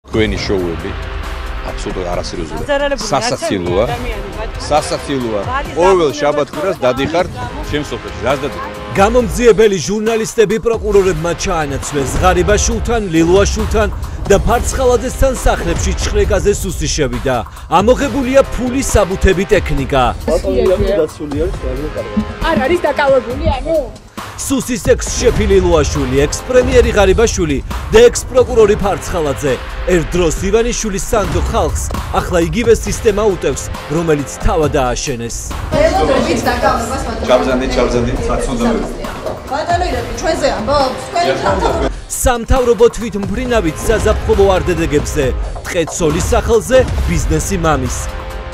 Თქვენი შოუები აბსოლუტურად არასერიოზულია. სასაცილოა. ყოველ შაბათ-კვირას დადიხართ ჩემს სოფელში. რას დადიხართ? გამომძიებელი ჟურნალისტები პროკურორებმა ჩაანაცვლეს ღარიბაშვილთან, ლილუაშვილთან და ფარცხალაძესთან სახლებში ჩხრეკაზე სუსტი შევიდა. ამოღებულია ფული, საბუთები, ტექნიკა. არ არის დაკავებული, ანუ სუსის ექს-შეფი ლილუაშვილი, ექს-პრემიერი ღარიბაშვილი და ექს-პროკურორი ფარცხალაძე. ერთდროს ივანიშვილის სანდო ხალხს ახლა იგივე სისტემა უტევს, რომელიც თავად ააშენეს. ველოდებით დაკავებას ჩაბზანდით, საცოდნოა. ბატონო ირაკლი, ჩვენზე ამბობს, თქვენი თავთავ სამთავრობო თვითმფრინავით საზაფხულო არდედეგებზე, ტყეცოლის სახელზე ბიზნესი მამის.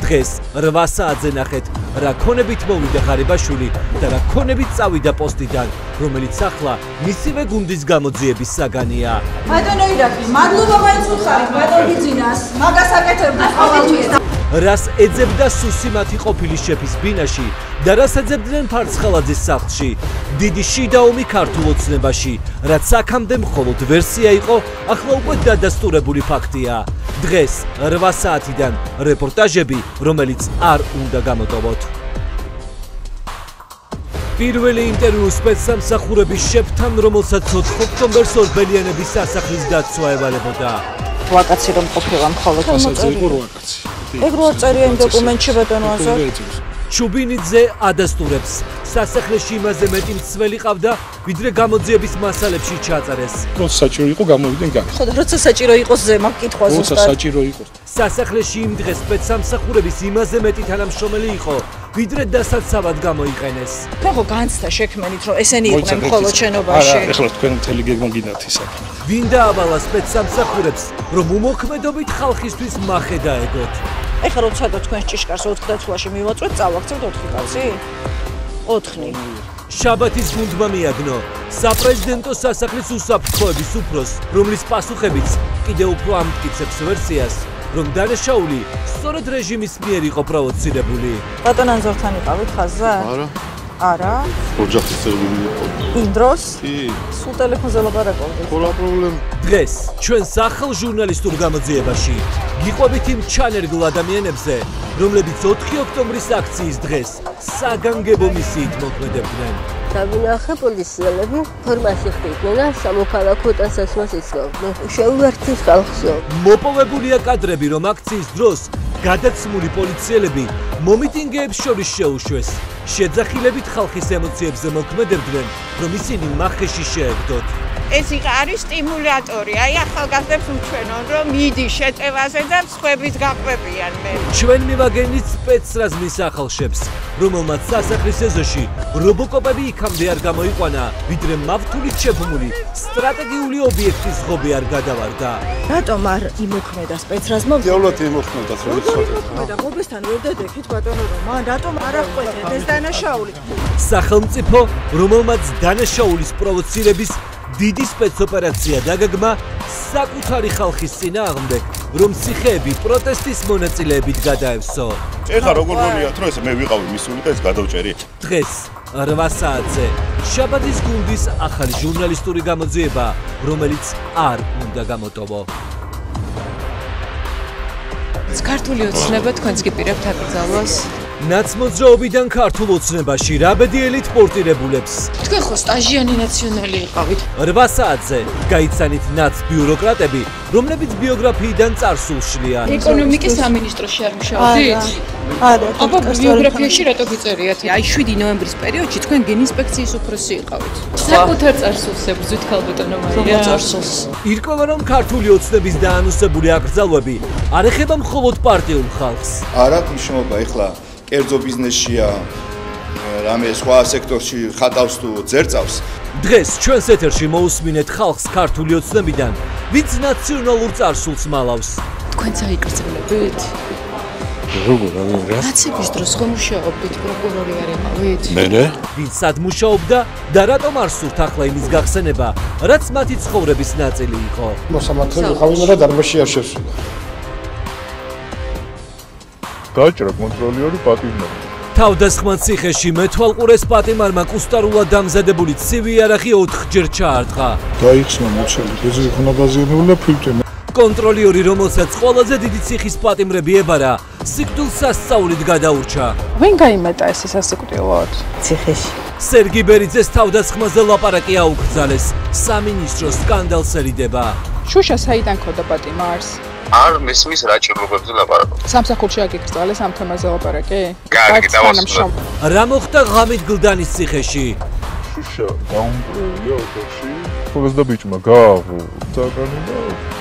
დღეს 8 საათზე ნახეთ, რა ქონებით მოვიდა ღარიბაშვილი და რა ქონებით წავიდა პოსტიდან, რომელიც ახლა მისივე გუნდის გამოძიების საგანია. ბატონო ირაკლი, მადლობა მაინც უთხარით ბატონ ბიძინას, მაგას აკეთებდა ყოველთვის. რას ეძებდა სუსი მათი ყოფილი შეფის ბინაში და რას ეძებდნენ ფარცხალაძის სახლში. დიდი შიდა ომი ქართულ ოცნებაში, რაც აქამდე მხოლოდ ვერსია იყო, ახლა უკვე დადასტურებული ფაქტია. დღეს 8 საათიდან რეპორტაჟები, რომელიც არ უნდა გამოტოვოთ. პირველი ინტერვიუ სპეცსამსახურების შეფთან, რომელსაც 4 ოქტომბერს ორბელიანების სასახლის დაცვა ევალებოდა. ვაკაცი რომ ყოფილა მხოლოდ ეგ რო არ წერია იმ დოკუმენტში ბატონო აზარ. ჩუბინიძე ადასტურებს. სასახლეში იმაზე მეტი მცველი ყავდა, ვიდრე გამოძიების მასალებში ჩაწერეს. როცა საჭირო იყო გამოვიდნენ გან. ხო და როცა საჭირო იყოს ზემო კითხვა ზუსტად. როცა საჭირო იყოს. სასახლეში იმ დღეს სპეცსამსახურების იმაზე მეტი თანამშრომელი იყო, ვიდრე დასაცავად გამოიყენეს. ხო განცდა შექმენით რომ ესენი იყვნენ მხოლოდ შენობაში. არა, ეხლა თქვენ მთელი გეგმა გინდათ ის აქ. ვინ დაავალა სპეცსამსახურებს, რომ უმოქმედობით ხალხისთვის მახე დაეგოთ? ეხლა როცა და თქვენს ჭიშკარს 4 თვლაში მივაწვეთ, წავაქცევთ 4 კაცი? 4. შაბათის გუნდმა მიაგნო საპრეზიდენტო სასახლის უსაფრთხოების უფროს, რომლის პასუხებიც კიდევ უფრო ამტკიცებს ვერსიას, რომ დანაშაული სწორედ რეჟიმის მიერ იყო პროვოცირებული. ბატონ ანზორთან იყავით ხაზზე? არა. ოჯახის წევრები იყო. იმ დროს? კი. სულ ტელეფონზე ლაპარაკობდით. ხო რა პრობლემა? დღეს ჩვენ სახალ ჟურნალისტურ გამოძიებაში გიყვებით იმ ჩანერგლ ადამიანებზე, რომლებიც 4 ოქტომბრის აქციის დღეს საგანგებო მისიით მოქმედებდნენ. დავინახე პოლიციელებმა ფორმაში ხდიდნენ და სამოქალაქო ტანსაცმელს იცნობდნენ. შეუერთეს ხალხსო. მოპოვებულია კადრები, რომ აქციის დროს გადაცმული პოლიციელები მომიტინგეებს შორის შეუშვეს. შეძახილებით ხალხის ემოციებზე მოქმედებდნენ, რომ ისინი მახეში შეეგდოთ. ეს არის სტიმულატორი, აი ახალგაზრდებს უჩვენონ, რომ მიდი შეწევაზე და სხვებით გაყვებიან მე. ჩვენ მივაგენით სპეცრაზმის ახალშებს, რომელმაც სასახლის ეზოში რობოკოპები იქამდე არ გამოიყვანა, ვიდრე მავთულით შეფუმული სტრატეგიული ობიექტის ღობე არ გადავარდა. რატომ არ იმოქმედა სპეცრაზმმა? დიავლად იმოქმედა და ღობესთან ვერ დადექით ბატონო რომ მან რატომ არ აღკვეთეთ ეს დანაშაული? სახელმწიფო, რომელმაც დანაშაულის პროვოცირების დიდი სპეცოპერაცია დაგეგმა საკუთარი ხალხის წინააღმდეგ, რომ ციხეები პროტესტის მონაწილეებით გადაევსო. ეხლა როგორ გონიათ რომ ეს მე ვიყავი მისული და ეს გადავჭერი? დღეს 8 საათზე შაბათის გუნდის ახალი ჟურნალისტური გამოძიება, რომელიც არ უნდა გამოტოვო. ქართული ოცნება თქვენს გიპირებთ აკრძალვას? ნაცმოძრაობიდან ქართულ ოცნებაში რა ბედიელით პორტირებულებს. თქვენ ხო სტაჟიანი ნაციონალი იყავით? 8 საათზე გაიცანით ნაცბიუროკრატები, რომლებიც ბიოგრაფიიდან წარსულს შლიან. ეკონომიკის სამინისტროში არ მუშაობდით? არა. აბა ბიოგრაფიაში რატო გიწერიათ? აი 7 ნოემბრის პერიოდში თქვენ გენინსპექციის უფროსი იყავით. საკუთარ წარსულს ებრძვით ქალბატონო მარია. წარსულს. ირკვევა რომ ქართული ოცნების დაანონსებული აკრძალვები არ ეხება მხოლოდ პარტიულ ხალხს. არა, მნიშვნელობა ეხლა კერძო ბიზნესშია, რამე სხვა სექტორში ხატავს თუ ძერწავს. დღეს ჩვენს ეთერში მოусმინეთ ხალხს ქართული ოცნებიდან, ვინც ნაციონალურ წარსულს მალავს. თქვენ წაიკრძალებით? როგორ რა? ნაცების დროს ხომ მუშაობდით, პროკურორი არ იყავით? მე? ვინც სად მუშაობდა და რატომ არ სურთ ახლა იმის გახსენება, რაც მათი ცხოვრების ნაწილი იყო. მოსამართლე ვიყავი, მაგრამ დარბაზში არ შევსვიდა. დაჭრა კონტროლიორი პატიმარი. თავდასხმა ციხეში მეთვალყურეს პატიმარმა კუსტარულად დამზადებული ცივი იარაღი 4 ჯერ ჩაარტყა. დაიხსნა მოცელი, ეს იქნა დაზიანებული და ფილტვი. კონტროლიორი, რომელსაც ყველაზე დიდი ციხის პატიმრები ებარა, სიკვდილ სასწაულით გადაურჩა. ვინ გაიმეტა ეს სასიკვდილოდ? ციხეში. სერგი ბერიძეს თავდასხმაზე ლაპარაკი აუკრძალეს. სამინისტროს სკანდალს ერიდება. შუშა საიდან ქონდა პატიმარს? არ მესმის რა ჭირობებზე ლაპარაკობ. სამსახურში აგიკრძალეს ამ თემაზე ლაპარაკი? კარგი, დავასრულე. რა მოხდა ღამით გლდანის ციხეში? შუშა დაუმკვირვია ოთახში. ხოლოს და ბიჭმა გააღო საკანი და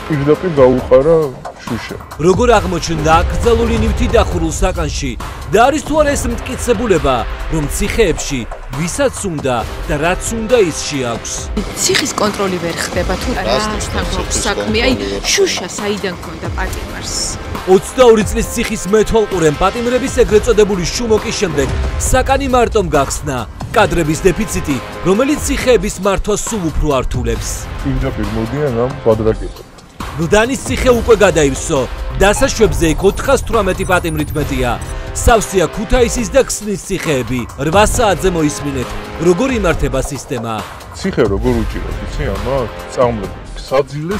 პირდაპირ გაუყარა შუშა. როგორ აღმოჩნდა აკრძალული ნივთი დახურულ საკანში და არის თუ არა ეს მტკიცებულება, რომ ციხეებში ვისაც უნდა და რაც უნდა ის შეაქვს. ციხის კონტროლი ვერ ხდება თუ რასთან გვაქვს საქმე, აი შუშა საიდან ქონდა პატიმარს? 22 წლის ციხის მეთვალყურემ პატიმრების ეგრეთ წოდებული შუმოკის შემდეგ საკანი მარტომ გახსნა. კადრების დეფიციტი, რომელიც ციხეების მართვას სულ უფრო ართულებს. პირდაპირ მოდიან ამ კვადრატებზე. გლდანის ციხე უკვე გადაივსო. დასაშვებზე იქ 418 პატიმრით მეტია. სავსეა ქუთაისის და ქსნის ციხეები. 8 საათზე მოისმინეთ, როგორ იმართება სისტემა. ციხე როგორ უჭირავს, იცი ამას? წამლები. საძილე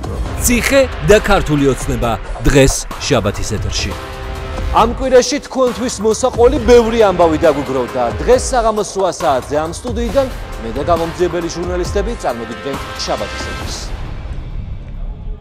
და. ციხე და ქართული ოცნება დღეს შაბათის ეთერში. ამ კვირაში თქვენთვის მოსაყოლი ბევრი ამბავი დაგვიგროვდა. დღეს საღამოს 8 საათზე ამ სტუდიიდან მე და გამომძიებელი ჟურნალისტები წარმოგიდგენთ შაბათის ეთერს.